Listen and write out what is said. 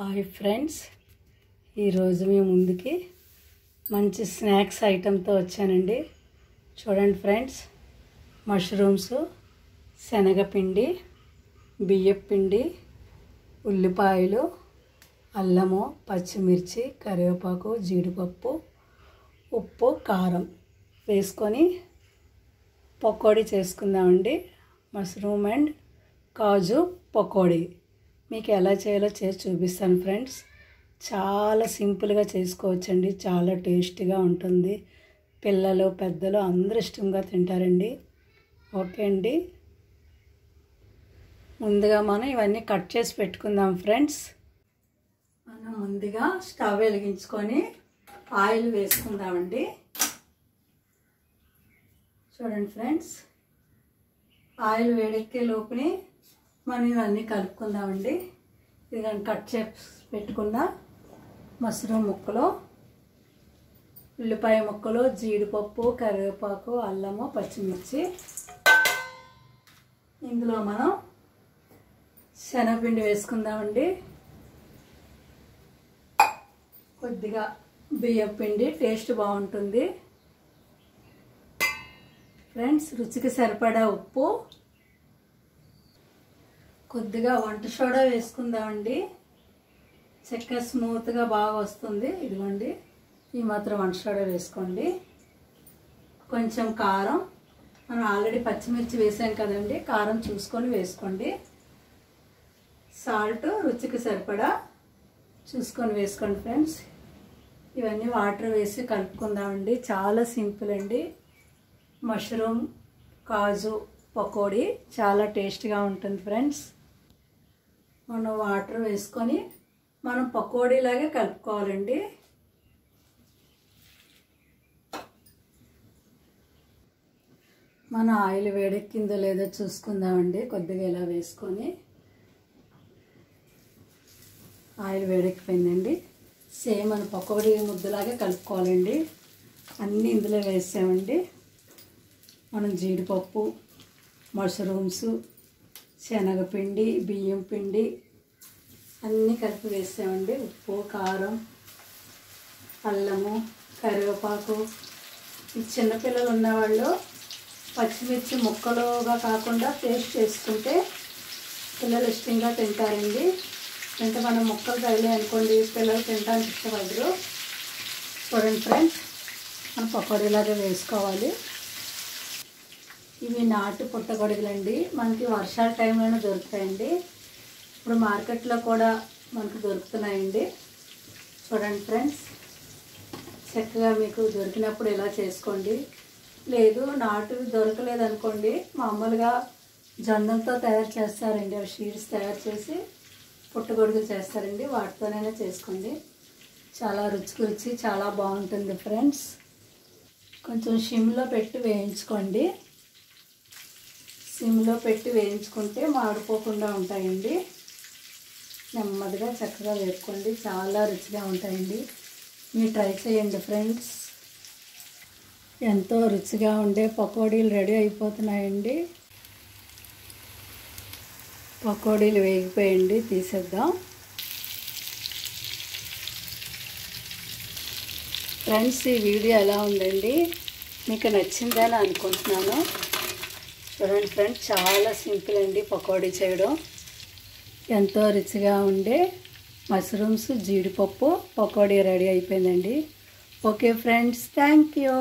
Hi friends, ఈరోజు మీ ముందుకి మంచి స్నాక్స్ ఐటెంతో వచ్చానండి. చూడండి ఫ్రెండ్స్, మష్రూమ్స్, శనగపిండి, బియ్యపిండి, ఉల్లిపాయలు, అల్లము, పచ్చిమిర్చి, కరివేపాకు, జీడిపప్పు, ఉప్పు, కారం వేసుకొని పకోడీ చేసుకుందామండి. మష్రూమ్ అండ్ కాజు పకోడీ మీకు ఎలా చేయాలో చేసి చూపిస్తాను ఫ్రెండ్స్. చాలా సింపుల్గా చేసుకోవచ్చండి, చాలా టేస్టీగా ఉంటుంది. పిల్లలు పెద్దలు అందరూ ఇష్టంగా తింటారండి. ఓకే అండి, ముందుగా మనం ఇవన్నీ కట్ చేసి పెట్టుకుందాం ఫ్రెండ్స్. మనం ముందుగా స్టవ్ వెలిగించుకొని ఆయిల్ వేసుకుందామండి. చూడండి ఫ్రెండ్స్, ఆయిల్ వేడెక్కే లోపుని మనం ఇవన్నీ కలుపుకుందామండి. ఇది కట్ చేసి పెట్టుకున్న మష్రూమ్ ముక్కలు, ఉల్లిపాయ ముక్కలు, జీడిపప్పు, కరివేపాకు, అల్లము, పచ్చిమిర్చి. ఇందులో మనం శనగపిండి వేసుకుందామండి. కొద్దిగా బియ్యం పిండి, టేస్ట్ బాగుంటుంది ఫ్రెండ్స్. రుచికి సరిపడా ఉప్పు, కొద్దిగా వంట సోడా వేసుకుందామండి. చెక్క స్మూత్గా బాగా వస్తుంది. ఇదిగోండి, ఈ మాత్రం వంట సోడా వేసుకోండి. కొంచెం కారం, మనం ఆల్రెడీ పచ్చిమిర్చి వేసాం కదండి, కారం చూసుకొని వేసుకోండి. సాల్ట్ రుచికి సరిపడా చూసుకొని వేసుకోండి ఫ్రెండ్స్. ఇవన్నీ వాటర్ వేసి కలుపుకుందామండి. చాలా సింపుల్ అండి. మష్రూమ్ కాజు పకోడీ చాలా టేస్ట్గా ఉంటుంది ఫ్రెండ్స్. మనం వాటర్ వేసుకొని మనం పకోడీలాగే కలుపుకోవాలండి. మన ఆయిల్ వేడెక్కిందో లేదో చూసుకుందామండి. కొద్దిగా ఇలా వేసుకొని, ఆయిల్ వేడెక్కిపోయిందండి. సేమ్ మన పకోడీ ముద్దలాగే కలుపుకోవాలండి. అన్నీ ఇందులో వేసామండి. మనం జీడిపప్పు, మష్రూమ్స్, శనగపిండి, బియ్యం పిండి అన్నీ కలిపి వేసామండి. ఉప్పు, కారం, అల్లము, కరివేపాకు. ఈ చిన్నపిల్లలు ఉన్నవాళ్ళు పచ్చిమిర్చి ముక్కలుగా కాకుండా పేస్ట్ చేసుకుంటే పిల్లలు ఇష్టంగా తింటారండి. అంటే మనం ముక్కలు తగిలే అనుకోండి, పిల్లలు తినడానికి ఇష్టపడరు. చూడండి ఫ్రెండ్స్, మనం పకోడీలాగా వేసుకోవాలి. ఇవి నాటు పుట్టగొడుగులండి. మనకి వర్షాల టైంలోనే దొరుకుతాయండి. ఇప్పుడు మార్కెట్లో కూడా మనకు దొరుకుతున్నాయండి. చూడండి ఫ్రెండ్స్, చక్కగా మీకు దొరికినప్పుడు ఇలా చేసుకోండి. లేదు నాటువి దొరకలేదు అనుకోండి, మామూలుగా జొన్నలతో తయారు చేస్తారండి. అవి షీట్స్ తయారు చేసి పుట్టగొడుగులు చేస్తారండి. వాటితోనైనా చేసుకోండి. చాలా రుచి చాలా బాగుంటుంది ఫ్రెండ్స్. కొంచెం సిమ్లో పెట్టి వేయించుకోండి. సిమ్లో పెట్టి వేయించుకుంటే మాడిపోకుండా ఉంటాయండి. నెమ్మదిగా చక్కగా వేపుకోండి. చాలా రుచిగా ఉంటాయండి. మీరు ట్రై చేయండి ఫ్రెండ్స్. ఎంతో రుచిగా ఉండే పకోడీలు రెడీ అయిపోతున్నాయండి. పకోడీలు వేగిపోయండి, తీసేద్దాం ఫ్రెండ్స్. ఈ వీడియో ఎలా ఉందండి, మీకు నచ్చిందని అనుకుంటున్నాను. చూడండి ఫ్రెండ్స్, చాలా సింపుల్ అండి పకోడీ చేయడం. ఎంతో రుచిగా ఉండే మష్రూమ్స్, జీడిపప్పు పకోడీ రెడీ అయిపోయిందండి. Okay friends, thank you.